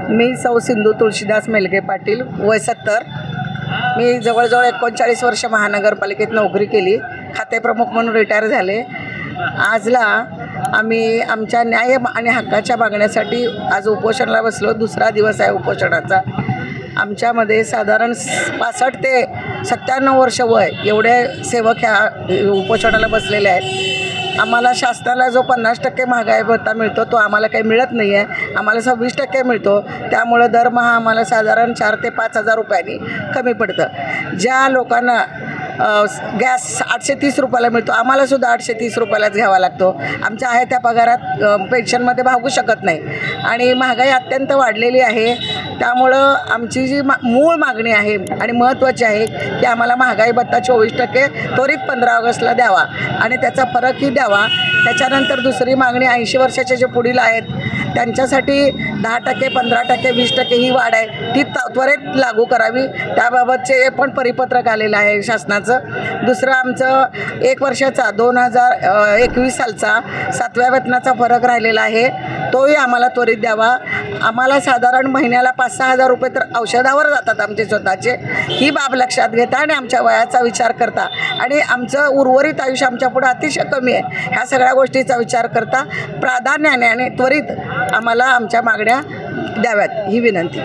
मी सौ सिंधू तुळशीदास मेलगे पाटील, वय 70। मी जवळजवळ 39 वर्ष महानगरपालिकेत नोकरी केली, खातेप्रमुख म्हणून रिटायर झाले। आजला आम्ही आमच्या न्याय आणि हक्काच्या मागण्यासाठी आज उपोषणाला बसलो। दुसरा दिवस आहे उपोषणाचा। आमच्यामध्ये साधारण 65 ते 97 वर्ष वय एवढे सेवक ह्या उपोषणाला बसलेले आहेत। आम्हाला शासनाला जो 50% महागाई भत्ता मिळतो तो आम्हाला काही मिळत नाही आहे, आम्हाला 26% मिळतो। त्यामुळे दरमहा आम्हाला साधारण 4 ते 5 हजार रुपयांनी कमी पडतं। ज्या लोकांना गॅस 830 रुपयाला मिळतो, आम्हालासुद्धा 830 रुपयालाच घ्यावा लागतो। आमच्या आहे त्या पगारात पेन्शनमध्ये भागू शकत नाही आणि महागाई अत्यंत वाढलेली आहे। त्यामुळं आमची जी मूळ मागणी आहे आणि महत्त्वाची आहे की आम्हाला महागाई भत्ता 24% त्वरित 15 ऑगस्टला द्यावा आणि त्याचा फरकही द्यावा। त्याच्यानंतर दुसरी मागणी 80 वर्षाचे जे पुढील आहेत त्यांच्यासाठी 10%, 15%, 20% ही वाढ आहे, ती त्वरित लागू करावी। त्याबाबतचे पण परिपत्रक आलेलं आहे शासनाचं। दुसरं आमचं 1 वर्षाचा 2021 सालचा 7व्या वेतनाचा फरक राहिलेला आहे, तोही आम्हाला त्वरित द्यावा। आम्हाला साधारण महिन्याला 5-6 हजार रुपये तर औषधावर जातात आमचे स्वतःचे। ही बाब लक्षात घेता आणि आमच्या वयाचा विचार करता आणि आमचं उर्वरित आयुष्य आमच्या पुढे अतिशय कमी आहे, ह्या सगळ्या गोष्टीचा विचार करता प्राधान्याने आणि त्वरित आम्हाला आमच्या मागण्या द्याव्यात ही विनंती।